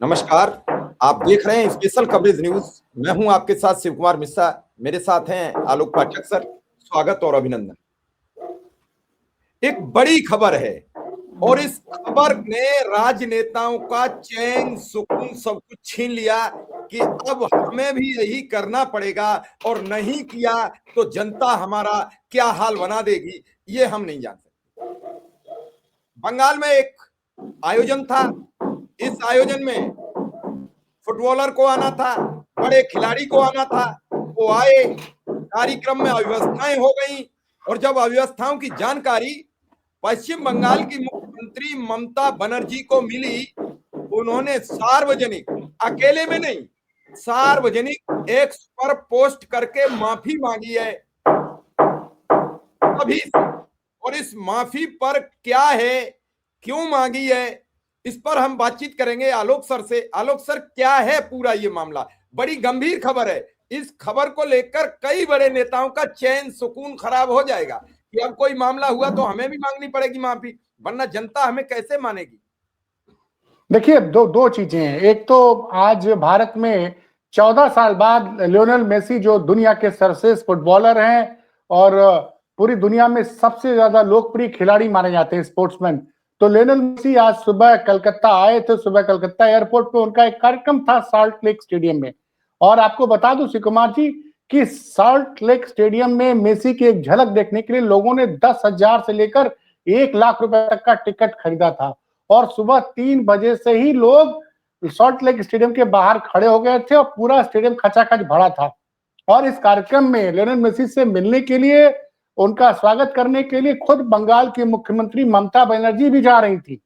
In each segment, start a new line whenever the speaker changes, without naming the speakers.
नमस्कार। आप देख रहे हैं स्पेशल कवरेज न्यूज। मैं हूं आपके साथ शिव कुमार मिश्रा। मेरे साथ हैं आलोक पाठक सर। स्वागत और अभिनंदन। एक बड़ी खबर है और इस खबर ने राजनेताओं का चैन सुकून सब कुछ छीन लिया कि अब हमें भी यही करना पड़ेगा और नहीं किया तो जनता हमारा क्या हाल बना देगी, ये हम नहीं जान सकते। बंगाल में एक आयोजन था। इस आयोजन में फुटबॉलर को आना था, बड़े खिलाड़ी को आना था, वो आए। कार्यक्रम में अव्यवस्थाएं हो गई और जब अव्यवस्थाओं की जानकारी पश्चिम बंगाल की मुख्यमंत्री ममता बनर्जी को मिली, उन्होंने सार्वजनिक, अकेले में नहीं, सार्वजनिक एक्स पर पोस्ट करके माफी मांगी है अभी से। और इस माफी पर क्या है, क्यों मांगी है, इस पर हम बातचीत करेंगे आलोक सर से। आलोक सर, क्या है पूरा ये मामला? बड़ी गंभीर खबर है। इस खबर को लेकर कई बड़े नेताओं का चैन सुकून खराब हो जाएगा कि अब कोई मामला हुआ तो हमें भी मांगनी पड़ेगी माफी, वरना जनता हमें कैसे मानेगी।
देखिए, दो चीजें हैं। एक तो आज भारत में 14 साल बाद लियोनेल मेसी जो दुनिया के सर्वश्रेष्ठ फुटबॉलर हैं और पूरी दुनिया में सबसे ज्यादा लोकप्रिय खिलाड़ी माने जाते हैं, स्पोर्ट्समैन, तो लियोनेल मेसी आज सुबह कलकत्ता आए थे। सुबह कलकत्ता एयरपोर्ट पे उनका एक कार्यक्रम था सॉल्ट लेक स्टेडियम में। और आपको बता दूं शिव कुमार जी कि सॉल्ट लेक स्टेडियम में मेसी की एक झलक देखने के लिए लोगों ने 10,000 से लेकर 1 लाख रुपए तक का टिकट खरीदा था। और सुबह 3 बजे से ही लोग सॉल्ट लेक स्टेडियम के बाहर खड़े हो गए थे और पूरा स्टेडियम खचाखच भरा था। और इस कार्यक्रम में लियोनेल मेसी से मिलने के लिए, उनका स्वागत करने के लिए खुद बंगाल की मुख्यमंत्री ममता बनर्जी भी जा रही थी।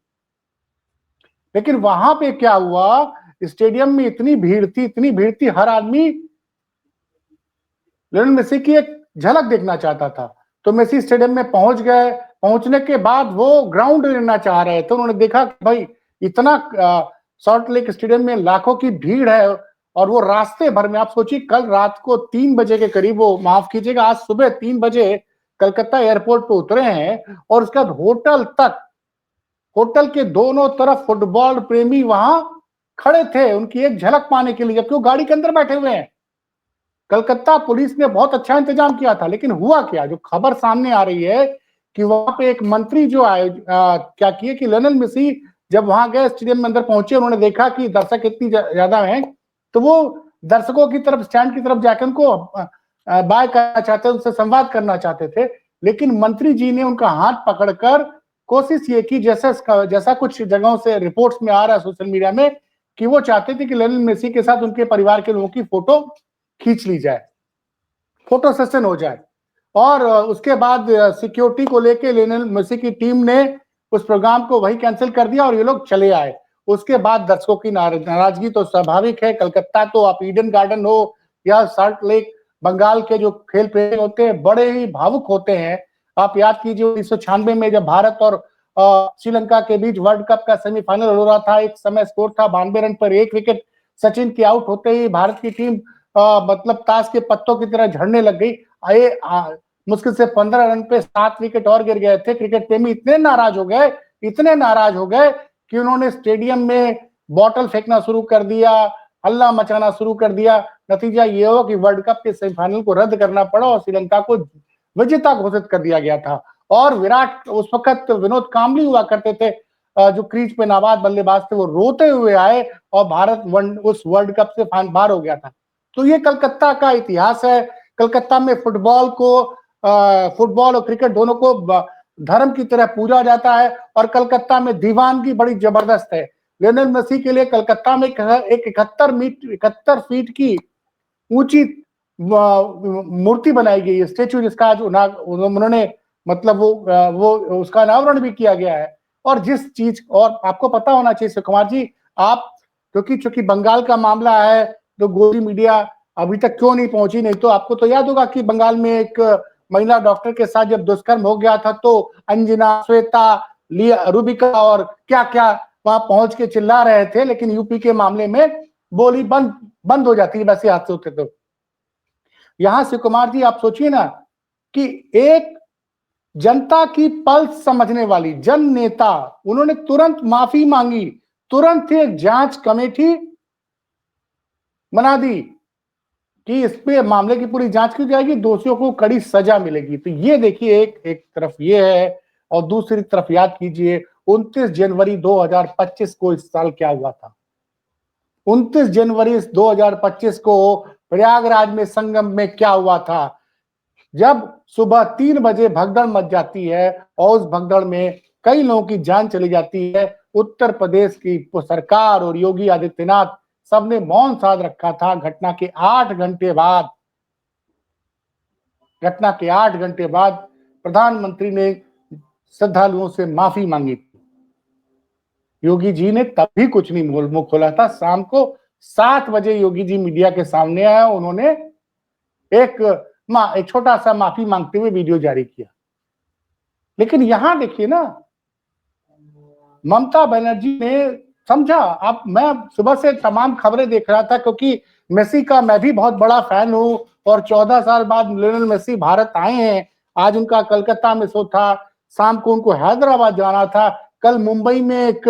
लेकिन वहां पे क्या हुआ, स्टेडियम में इतनी भीड़ थी, हर आदमी लियोनेल मेसी की एक झलक देखना चाहता था। तो मेसी स्टेडियम में पहुंच गए। पहुंचने के बाद वो ग्राउंड लेना चाह रहे थे। उन्होंने देखा कि भाई इतना सॉल्ट लेक स्टेडियम में लाखों की भीड़ है और वो रास्ते भर में, आप सोचिए कल रात को 3 बजे के करीब, वो माफ कीजिएगा आज सुबह 3 बजे कलकत्ता एयरपोर्ट पे उतरे हैं और उसके बाद होटल के दोनों तरफ फुटबॉल प्रेमी वहां खड़े थे उनकी एक झलक पाने के लिए, जबकि वो गाड़ी के अंदर बैठे हुए हैं। कलकत्ता पुलिस ने बहुत अच्छा इंतजाम किया था। लेकिन हुआ क्या, जो खबर सामने आ रही है कि वहां पे एक मंत्री जो आए क्या किए कि लियोनेल मेसी जब वहां गए, स्टेडियम में अंदर पहुंचे, उन्होंने देखा कि दर्शक इतनी ज्यादा हैं, तो वो दर्शकों की तरफ, स्टैंड की तरफ जाकर उनको बाय करना चाहते, उनसे संवाद करना चाहते थे। लेकिन मंत्री जी ने उनका हाथ पकड़कर कोशिश ये की, जैसा कुछ जगहों से रिपोर्ट्स में आ रहा है सोशल मीडिया में, कि वो चाहते थे कि लियोनेल मेसी के साथ उनके परिवार के लोगों की फोटो खींच ली जाए, फोटो सेशन हो जाए। और उसके बाद सिक्योरिटी को लेके लियोनेल मेसी की टीम ने उस प्रोग्राम को वही कैंसिल कर दिया और ये लोग चले आए। उसके बाद दर्शकों की नाराजगी तो स्वाभाविक है। कलकत्ता तो आप ईडन गार्डन हो या सॉल्ट लेक, बंगाल के जो खेल प्रेमी होते हैं बड़े ही भावुक होते हैं। आप याद कीजिए 1996 में जब भारत और श्रीलंका के बीच वर्ल्ड कप का सेमीफाइनल हो रहा था, एक समय स्कोर था 92 रन पर 1 विकेट। सचिन के आउट होते ही भारत की टीम मतलब ताश के पत्तों की तरह झड़ने लग गई। मुश्किल से 15 रन पे 7 विकेट और गिर गए थे। क्रिकेट प्रेमी इतने नाराज हो गए कि उन्होंने स्टेडियम में बॉटल फेंकना शुरू कर दिया, हल्ला मचाना शुरू कर दिया। नतीजा ये हो कि वर्ल्ड कप के सेमीफाइनल को रद्द करना पड़ा और श्रीलंका को विजेता घोषित कर दिया गया था। और विराट, उस वक्त विनोद कांबली हुआ करते थे जो क्रीज पे नाबाद बल्लेबाज थे, वो रोते हुए आए और भारत उस वर्ल्ड कप से बाहर हो गया था। तो ये कलकत्ता का इतिहास है। कलकत्ता में फुटबॉल और क्रिकेट दोनों को धर्म की तरह पूजा जाता है और कलकत्ता में दीवानगी बड़ी जबरदस्त है। लियोनेल मेसी के लिए कलकत्ता में एक 71 फीट की ऊंची मूर्ति बनाई गई है, स्टेचू, जिसका आज उन्होंने मतलब वो उसका अनावरण भी किया गया है। और जिस चीज, और आपको पता होना चाहिए शिव कुमार जी, आप चूंकि बंगाल का मामला है तो गोदी मीडिया अभी तक क्यों नहीं पहुंची, नहीं तो आपको तो याद होगा कि बंगाल में एक महिला डॉक्टर के साथ जब दुष्कर्म हो गया था तो अंजना, श्वेता, रूबिका और क्या क्या वहां पहुंच के चिल्ला रहे थे। लेकिन यूपी के मामले में बोली बंद हो जाती है वैसे हादसे होते। तो यहां शिव कुमार जी आप सोचिए ना कि एक जनता की पल्स समझने वाली जन नेता, उन्होंने तुरंत माफी मांगी, तुरंत एक जांच कमेटी बना दी कि इस पे मामले की पूरी जांच की जाएगी, दोषियों को कड़ी सजा मिलेगी। तो ये देखिए, एक तरफ ये है और दूसरी तरफ याद कीजिए 29 जनवरी 2025 को इस साल क्या हुआ था। 29 जनवरी 2025 को प्रयागराज में संगम में क्या हुआ था, जब सुबह 3 बजे भगदड़ मच जाती है और उस भगदड़ में कई लोगों की जान चली जाती है। उत्तर प्रदेश की सरकार और योगी आदित्यनाथ सबने मौन साध रखा था। घटना के 8 घंटे बाद प्रधानमंत्री ने श्रद्धालुओं से माफी मांगी। योगी जी ने तब भी कुछ नहीं मुंह खोला था। शाम को 7 बजे योगी जी मीडिया के सामने आया, उन्होंने एक छोटा सा माफी मांगते हुए वीडियो जारी किया। लेकिन यहां देखिए ना, ममता बनर्जी ने समझा। अब मैं सुबह से तमाम खबरें देख रहा था, क्योंकि मेसी का मैं भी बहुत बड़ा फैन हूं और 14 साल बाद लियोनेल मेसी भारत आए हैं। आज उनका कलकत्ता में शो था, शाम को उनको हैदराबाद जाना था, कल मुंबई में एक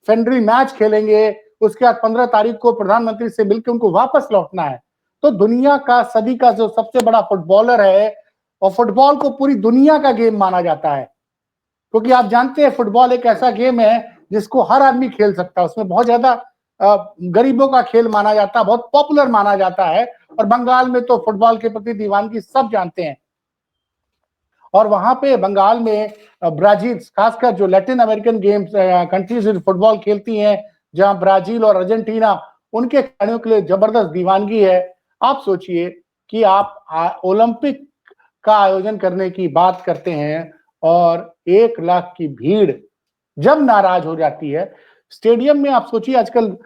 फ्रेंडली मैच खेलेंगे, उसके बाद 15 तारीख को प्रधानमंत्री से मिलकर उनको वापस लौटना है। तो दुनिया का सदी का जो सबसे बड़ा फुटबॉलर है, और फुटबॉल को पूरी दुनिया का गेम माना जाता है, क्योंकि आप जानते हैं फुटबॉल एक ऐसा गेम है जिसको हर आदमी खेल सकता है। उसमें बहुत ज्यादा गरीबों का खेल माना जाता है, बहुत पॉपुलर माना जाता है। और बंगाल में तो फुटबॉल के प्रति दीवानगी सब जानते हैं। और वहां पे बंगाल में ब्राजील, खासकर जो Latin American games countries football खेलती हैं, जहां ब्राजील और अर्जेंटीना, उनके खिलाड़ियों के लिए जबरदस्त दीवानगी है। आप सोचिए कि आप ओलंपिक का आयोजन करने की बात करते हैं और 1 लाख की भीड़ जब नाराज हो जाती है स्टेडियम में। आप सोचिए, आजकल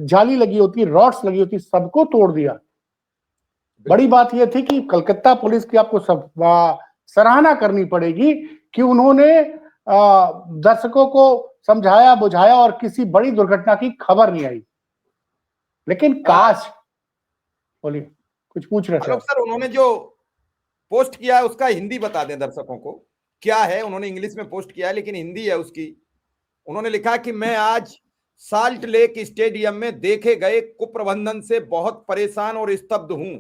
जाली लगी होती, रॉड्स लगी होती, सबको तोड़ दिया। बड़ी बात यह थी कि कलकत्ता पुलिस की आपको सब सराहना करनी पड़ेगी कि उन्होंने दर्शकों को समझाया बुझाया और किसी बड़ी दुर्घटना की खबर नहीं आई। लेकिन काश, बोलिए, कुछ पूछ रहे थे
सर। उन्होंने जो पोस्ट किया है उसका हिंदी बता दें दर्शकों को, क्या है। उन्होंने इंग्लिश में पोस्ट किया है लेकिन हिंदी है उसकी। उन्होंने लिखा कि मैं आज साल्ट लेक स्टेडियम में देखे गए कुप्रबंधन से बहुत परेशान और स्तब्ध हूं।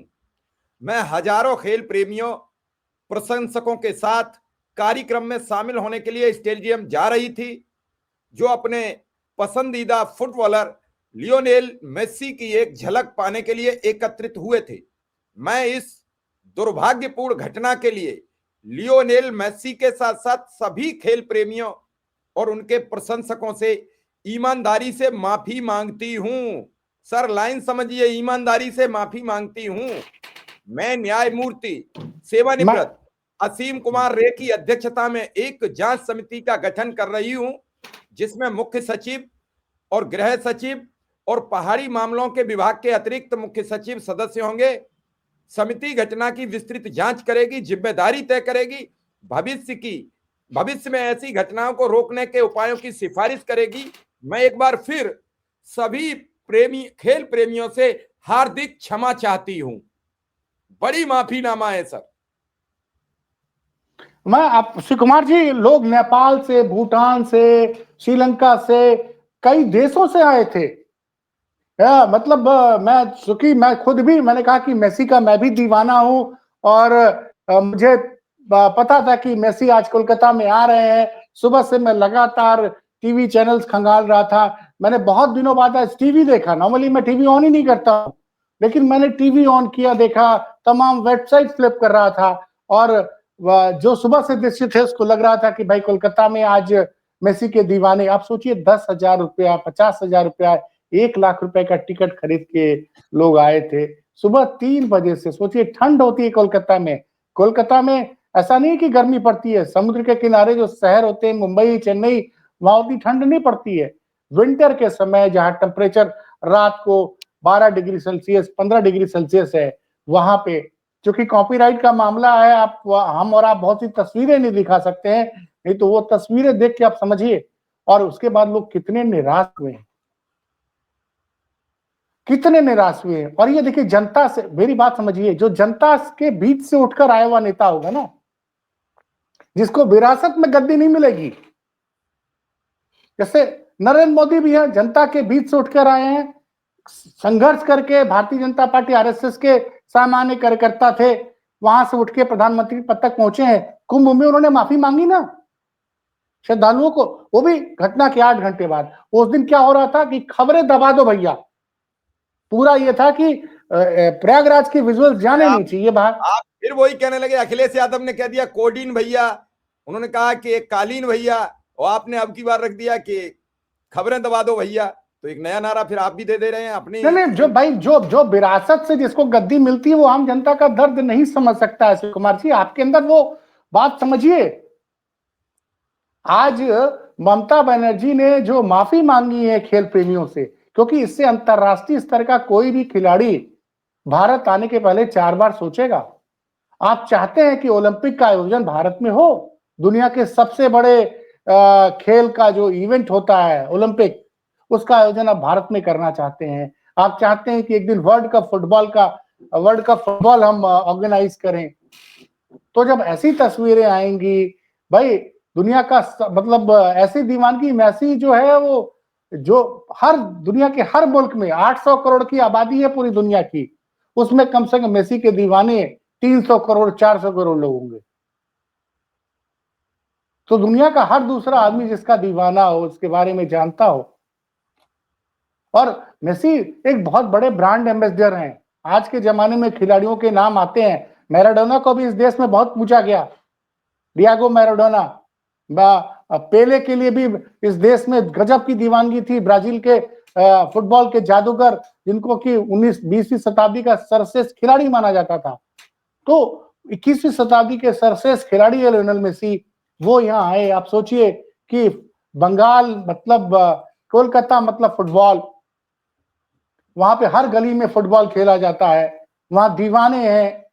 मैं हजारों खेल प्रेमियों प्रशंसकों के साथ कार्यक्रम में शामिल होने के लिए स्टेडियम जा रही थी, जो अपने पसंदीदा फुटबॉलर लियोनेल मेसी की एक झलक पाने के लिए एकत्रित हुए थे। मैं इस दुर्भाग्यपूर्ण घटना के लिए लियोनेल मेसी के साथ साथ सभी खेल प्रेमियों और उनके प्रशंसकों से ईमानदारी से माफी मांगती हूं। सर, लाइन समझिए, ईमानदारी से माफी मांगती हूं। मैं न्यायमूर्ति सेवानिवृत्त असीम कुमार रे की अध्यक्षता में एक जांच समिति का गठन कर रही हूं, जिसमें मुख्य सचिव और गृह सचिव और पहाड़ी मामलों के विभाग के अतिरिक्त मुख्य सचिव सदस्य होंगे। समिति घटना की विस्तृत जांच करेगी, जिम्मेदारी तय करेगी, भविष्य में ऐसी घटनाओं को रोकने के उपायों की सिफारिश करेगी। मैं एक बार फिर सभी खेल प्रेमियों से हार्दिक क्षमा चाहती हूं। बड़ी माफीनामा है सर।
मैं आप श्री कुमार जी, लोग नेपाल से, भूटान से, श्रीलंका से, कई देशों से आए थे। मतलब मैं खुद भी, मैंने कहा कि मेसी का मैं भी दीवाना हूं और मुझे पता था कि मेसी आज कोलकाता में आ रहे हैं। सुबह से मैं लगातार टीवी चैनल्स खंगाल रहा था। मैंने बहुत दिनों बाद आज टीवी देखा। नॉर्मली मैं टीवी ऑन ही नहीं करता हूं, लेकिन मैंने टीवी ऑन किया, देखा, तमाम वेबसाइट फ्लिप कर रहा था और जो सुबह से दृश्य थे उसको लग रहा था कि भाई कोलकाता में आज मेसी के दीवाने। आप सोचिए, 10,000 रुपया, 50,000 रुपया, 1 लाख रुपए का टिकट खरीद के लोग आए थे सुबह 3 बजे से। सोचिए, ठंड होती है कोलकाता में। कोलकाता में ऐसा नहीं कि गर्मी पड़ती है, समुद्र के किनारे जो शहर होते हैं, मुंबई, चेन्नई, वहां उतनी ठंड नहीं पड़ती है। विंटर के समय जहां टेम्परेचर रात को 12 डिग्री सेल्सियस, 15 डिग्री सेल्सियस है, वहां पे क्योंकि कॉपीराइट का मामला है, हम और आप बहुत सी तस्वीरें नहीं दिखा सकते हैं, नहीं तो वो तस्वीरें देख के आप समझिए। और उसके बाद लोग कितने निराश हुए हैं, कितने निराश हुए हैं। और ये देखिए, जनता से, मेरी बात समझिए, जो जनता के बीच से उठकर आया हुआ नेता होगा ना, जिसको विरासत में गद्दी नहीं मिलेगी। जैसे नरेंद्र मोदी भी है, जनता के बीच से उठकर आए हैं, संघर्ष करके। भारतीय जनता पार्टी आरएसएस के सामान्य कार्यकर्ता थे, वहां से उठ के प्रधानमंत्री पद तक पहुंचे हैं। कुंभ में उन्होंने माफी मांगी ना श्रद्धालुओं को, वो भी घटना के 8 घंटे बाद। उस दिन क्या हो रहा था कि खबरें दबा दो भैया, पूरा ये था कि प्रयागराज की विजुअल जाने नहीं चाहिए बाहर।
आप फिर वही कहने लगे, अखिलेश यादव ने कह दिया कोडीन भैया, उन्होंने कहा कि कालीन भैया, और आपने अब की बार रख दिया कि खबरें दबा दो भैया। तो एक नया नारा फिर आप भी दे रहे हैं अपनी।
नहीं, जो भाई जो विरासत से जिसको गद्दी मिलती है वो आम जनता का दर्द नहीं समझ सकता है। शिव कुमार जी, आपके अंदर वो बात समझिए। आज ममता बनर्जी ने जो माफी मांगी है खेल प्रेमियों से, क्योंकि इससे अंतरराष्ट्रीय स्तर का कोई भी खिलाड़ी भारत आने के पहले 4 बार सोचेगा। आप चाहते हैं कि ओलंपिक का आयोजन भारत में हो, दुनिया के सबसे बड़े खेल का जो इवेंट होता है ओलंपिक, उसका आयोजन आप भारत में करना चाहते हैं। आप चाहते हैं कि एक दिन वर्ल्ड कप फुटबॉल हम ऑर्गेनाइज करें। तो जब ऐसी तस्वीरें आएंगी भाई, दुनिया का मतलब ऐसी दीवानगी मैसी जो है, वो जो हर दुनिया के हर मुल्क में 800 करोड़ की आबादी है पूरी दुनिया की, उसमें कम से कम मेसी के दीवाने 300 करोड़ 400 करोड़ लोग होंगे। तो दुनिया का हर दूसरा आदमी जिसका दीवाना हो, उसके बारे में जानता हो। और मेसी एक बहुत बड़े ब्रांड एम्बेसडर हैं। आज के जमाने में खिलाड़ियों के नाम आते हैं, मैराडोना को भी इस देश में बहुत पूछा गया, डियागो मैराडोना। पेले के लिए भी इस देश में गजब की दीवानगी थी। ब्राजील के फुटबॉल के जादूगर, जिनको कि 19-20वीं शताब्दी का सर्वश्रेष्ठ खिलाड़ी माना जाता था। तो 21वीं शताब्दी के सर्वश्रेष्ठ खिलाड़ी है लियोनेल मेसी, वो यहाँ आए। आप सोचिए कि बंगाल मतलब कोलकाता मतलब फुटबॉल, वहां पे हर गली में फुटबॉल खेला जाता है, वहां दीवाने हैं।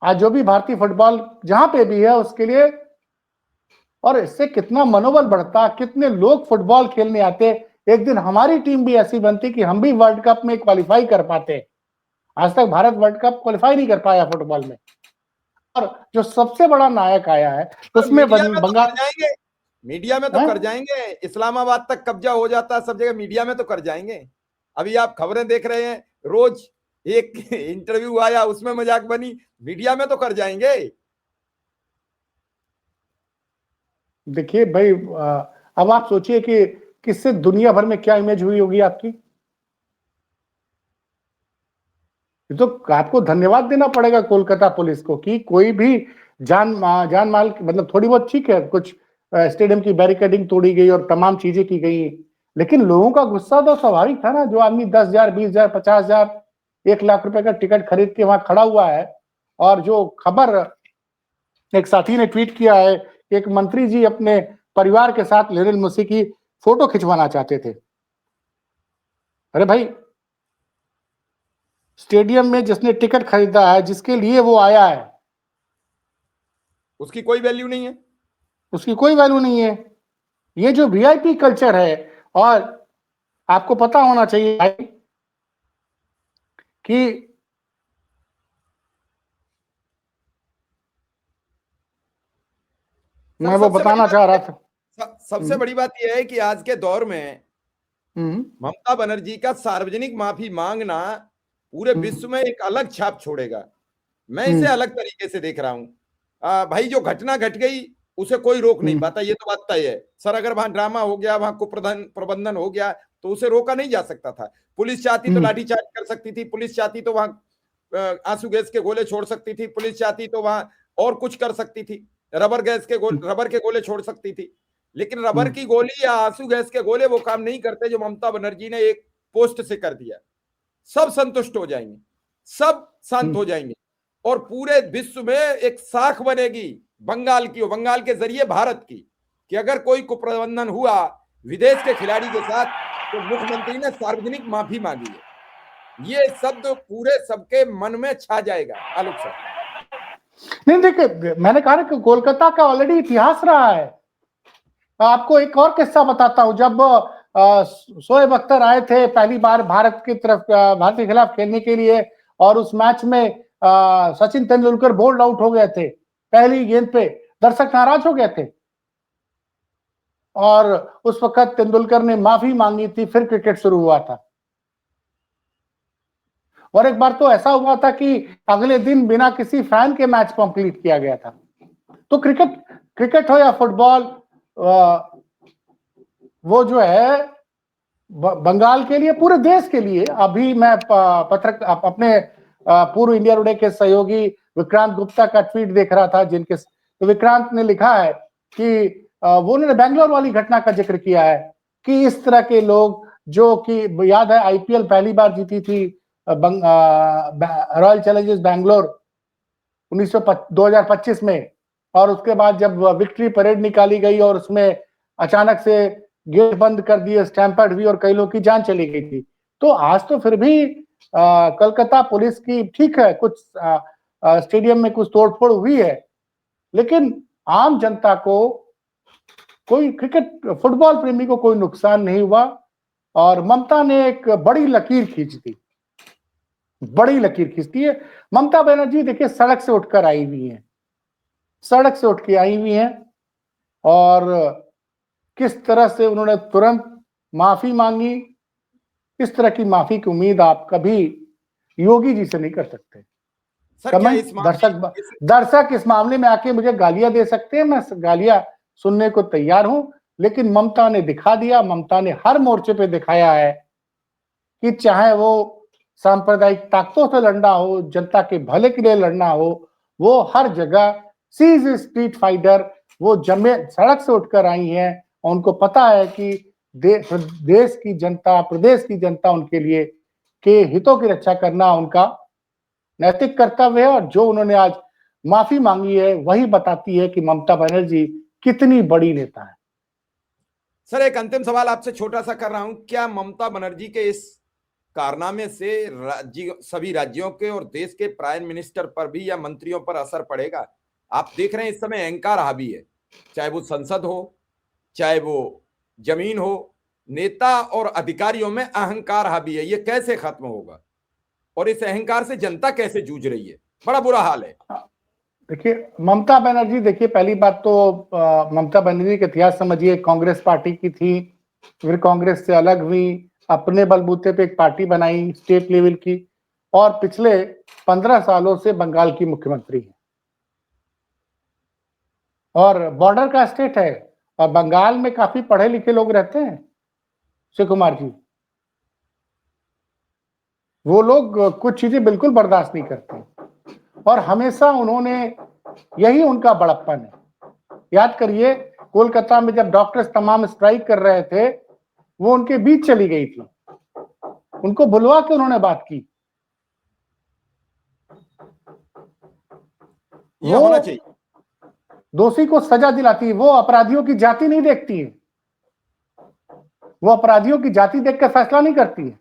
आज जो भी भारतीय फुटबॉल जहां पे भी है उसके लिए, और इससे कितना मनोबल बढ़ता, कितने लोग फुटबॉल खेलने आते। एक दिन हमारी टीम भी ऐसी बनती कि हम भी वर्ल्ड कप में क्वालिफाई कर पाते। आज तक भारत वर्ल्ड कप क्वालिफाई नहीं कर पाया फुटबॉल में। और जो सबसे बड़ा नायक आया है उसमें बंगाल,
मीडिया में तो कर जाएंगे। इस्लामाबाद तक कब्जा हो जाता है सब जगह, मीडिया में तो कर जाएंगे। अभी आप खबरें देख रहे हैं, रोज एक इंटरव्यू आया, उसमें मजाक बनी, मीडिया में तो कर जाएंगे।
देखिए भाई, अब आप सोचिए कि किससे दुनिया भर में क्या इमेज हुई होगी आपकी। तो आपको धन्यवाद देना पड़ेगा कोलकाता पुलिस को कि कोई भी जान माल मतलब थोड़ी बहुत ठीक है, कुछ स्टेडियम की बैरिकेडिंग तोड़ी गई और तमाम चीजें की गई, लेकिन लोगों का गुस्सा तो स्वाभाविक था ना। जो आदमी 10,000, 20,000, 50,000, 1 लाख रुपए का टिकट खरीद के वहां खड़ा हुआ है, और जो खबर एक साथी ने ट्वीट किया है कि एक मंत्री जी अपने परिवार के साथ लियोनेल मेसी की फोटो खिंचवाना चाहते थे। अरे भाई, स्टेडियम में जिसने टिकट खरीदा है, जिसके लिए वो आया है,
उसकी कोई वैल्यू नहीं है,
उसकी कोई वैल्यू नहीं है। ये जो वीआईपी कल्चर है, और आपको पता होना चाहिए भाई कि मैं वो बताना चाह रहा था।
सबसे बड़ी बात यह है कि आज के दौर में ममता बनर्जी का सार्वजनिक माफी मांगना पूरे विश्व में एक अलग छाप छोड़ेगा। मैं इसे अलग तरीके से देख रहा हूं। भाई, जो घटना घट गई उसे कोई रोक नहीं पाता, ये तो बात तय है सर। अगर वहां ड्रामा हो गया, वहां कुप्रबंधन हो गया, तो उसे रोका नहीं जा सकता था। पुलिस चाहती तो लाठीचार्ज कर सकती थी, पुलिस चाहती तो वहां आंसू गैस के गोले छोड़ सकती थी, पुलिस चाहती तो वहां और कुछ कर सकती थी, रबर के गोले छोड़ सकती थी। लेकिन रबर की गोली या आंसू गैस के गोले वो काम नहीं करते जो ममता बनर्जी ने एक पोस्ट से कर दिया। सब संतुष्ट हो जाएंगे, सब शांत हो जाएंगे, और पूरे विश्व में एक साख बनेगी बंगाल की, बंगाल के जरिए भारत की, कि अगर कोई कुप्रबंधन हुआ विदेश के खिलाड़ी के साथ तो मुख्यमंत्री ने सार्वजनिक माफी मांगी है। ये शब्द पूरे सबके मन में छा जाएगा। आलोक सर,
नहीं देखिए, मैंने कहा कि कोलकाता का ऑलरेडी इतिहास रहा है। आपको एक और किस्सा बताता हूं। जब शोएब अख्तर आए थे पहली बार भारत की तरफ, भारत के खिलाफ खेलने के लिए, और उस मैच में सचिन तेंदुलकर बोल्ड आउट हो गए थे पहली गेंद पे, दर्शक नाराज हो गए थे। और उस वक्त तेंदुलकर ने माफी मांगी थी, फिर क्रिकेट शुरू हुआ था। और एक बार तो ऐसा हुआ था कि अगले दिन बिना किसी फैन के मैच कंप्लीट किया गया था। तो क्रिकेट हो या फुटबॉल, वो जो है बंगाल के लिए, पूरे देश के लिए। अभी मैं अपने पूर्व इंडिया टुडे के सहयोगी विक्रांत गुप्ता का ट्वीट देख रहा था, जिनके तो विक्रांत ने लिखा है कि वो उन्होंने बैंगलोर वाली घटना का जिक्र किया है कि इस तरह के लोग, जो कि याद है आईपीएल पहली बार जीती थी रॉयल चैलेंजर्स बैंगलोर 2025 में, और उसके बाद जब विक्ट्री परेड निकाली गई और उसमें अचानक से गेट बंद कर दिए, स्टैम्पर्ड हुई और कई लोग की जान चली गई थी। तो आज तो फिर भी कलकत्ता पुलिस की, ठीक है, कुछ स्टेडियम में कुछ तोड़फोड़ हुई है, लेकिन आम जनता को, कोई क्रिकेट फुटबॉल प्रेमी को कोई नुकसान नहीं हुआ। और ममता ने एक बड़ी लकीर खींच दी, बड़ी लकीर खींचती है ममता बनर्जी। देखिए, सड़क से उठकर आई हुई है, सड़क से उठ के आई हुई है, और किस तरह से उन्होंने तुरंत माफी मांगी। इस तरह की माफी की उम्मीद आप कभी योगी जी से नहीं कर सकते।
सर, क्या इस
दर्शक इस मामले में आके मुझे गालियां दे सकते हैं, मैं गालियां सुनने को तैयार हूं, लेकिन ममता ने दिखा दिया, ममता ने हर मोर्चे पे दिखाया है कि चाहे वो सांप्रदायिक ताकतों से लड़ना हो, जनता के भले के लिए लड़ना हो, वो हर जगह सी इज स्ट्रीट फाइटर। वो जमे सड़क से उठकर आई हैं और उनको पता है कि देश की जनता, प्रदेश की जनता उनके लिए के हितों की रक्षा करना उनका नैतिक कर्तव्य है। और जो उन्होंने आज माफी मांगी है, वही बताती है कि ममता बनर्जी कितनी बड़ी नेता है।
सर, एक अंतिम सवाल आपसे छोटा सा कर रहा हूं, क्या ममता बनर्जी के इस कारनामे से सभी राज्यों के और देश के प्राइम मिनिस्टर पर भी या मंत्रियों पर असर पड़ेगा? आप देख रहे हैं इस समय अहंकार हावी है, चाहे वो संसद हो, चाहे वो जमीन हो, नेता और अधिकारियों में अहंकार हावी है। ये कैसे खत्म होगा और इस अहंकार से जनता कैसे जूझ रही है? बड़ा बुरा हाल है।
देखिए, ममता बनर्जी, देखिए पहली बात तो ममता बनर्जी का इतिहास समझिए, कांग्रेस पार्टी की थी, फिर कांग्रेस से अलग हुई, अपने बलबूते पे एक पार्टी बनाई स्टेट लेवल की, और पिछले 15 सालों से बंगाल की मुख्यमंत्री है। और बॉर्डर का स्टेट है, और बंगाल में काफी पढ़े लिखे लोग रहते हैं शिव कुमार जी। वो लोग कुछ चीजें बिल्कुल बर्दाश्त नहीं करते, और हमेशा उन्होंने, यही उनका बड़प्पन है। याद करिए, कोलकाता में जब डॉक्टर्स तमाम स्ट्राइक कर रहे थे, वो उनके बीच चली गई थी, उनको बुलवा के उन्होंने बात की।
ये होना चाहिए।
दोषी को सजा दिलाती है, वो अपराधियों की जाति नहीं देखती है, वो अपराधियों की जाति देखकर फैसला नहीं करती है,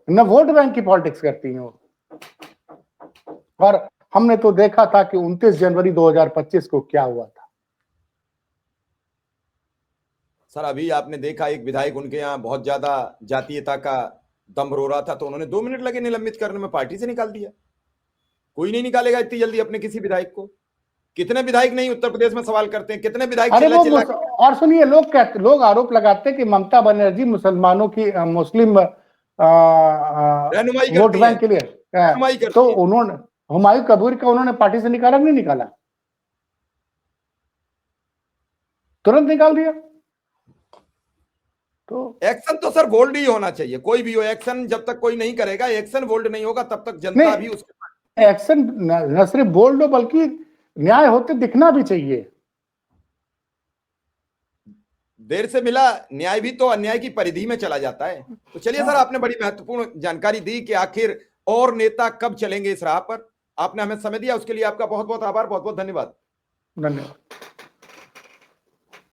न वोट बैंक की पॉलिटिक्स करती है वो। और हमने तो देखा था कि 29 जनवरी 2025 को क्या हुआ था।
सर, अभी आपने देखा एक विधायक उनके यहाँ बहुत ज्यादा जातीयता का दम रो रहा था, तो उन्होंने 2 मिनट लगे निलंबित करने में, पार्टी से निकाल दिया। कोई नहीं निकालेगा इतनी जल्दी अपने किसी विधायक को। कितने विधायक नहीं उत्तर प्रदेश में सवाल करते हैं, कितने विधायक चिल्ला
और सुनिए, लोग आरोप लगाते हैं कि ममता बनर्जी मुसलमानों की, मुस्लिम वोट बैंक के लिए, तो उन्होंने हुमायूं कबीर का उन्होंने पार्टी से निकाला, नहीं निकाला, तुरंत निकाल दिया।
तो एक्शन तो सर बोल्ड ही होना चाहिए, कोई भी हो एक्शन, जब तक कोई नहीं करेगा, एक्शन बोल्ड नहीं होगा, तब तक जनता भी उसके
एक्शन न सिर्फ बोल्ड हो, बल्कि न्याय होते दिखना भी चाहिए।
देर से मिला न्याय भी तो अन्याय की परिधि में चला जाता है। तो चलिए सर, आपने बड़ी महत्वपूर्ण जानकारी दी कि आखिर और नेता कब चलेंगे इस राह पर। आपने हमें समय दिया, उसके लिए आपका बहुत बहुत आभार, बहुत बहुत धन्यवाद।
धन्यवाद।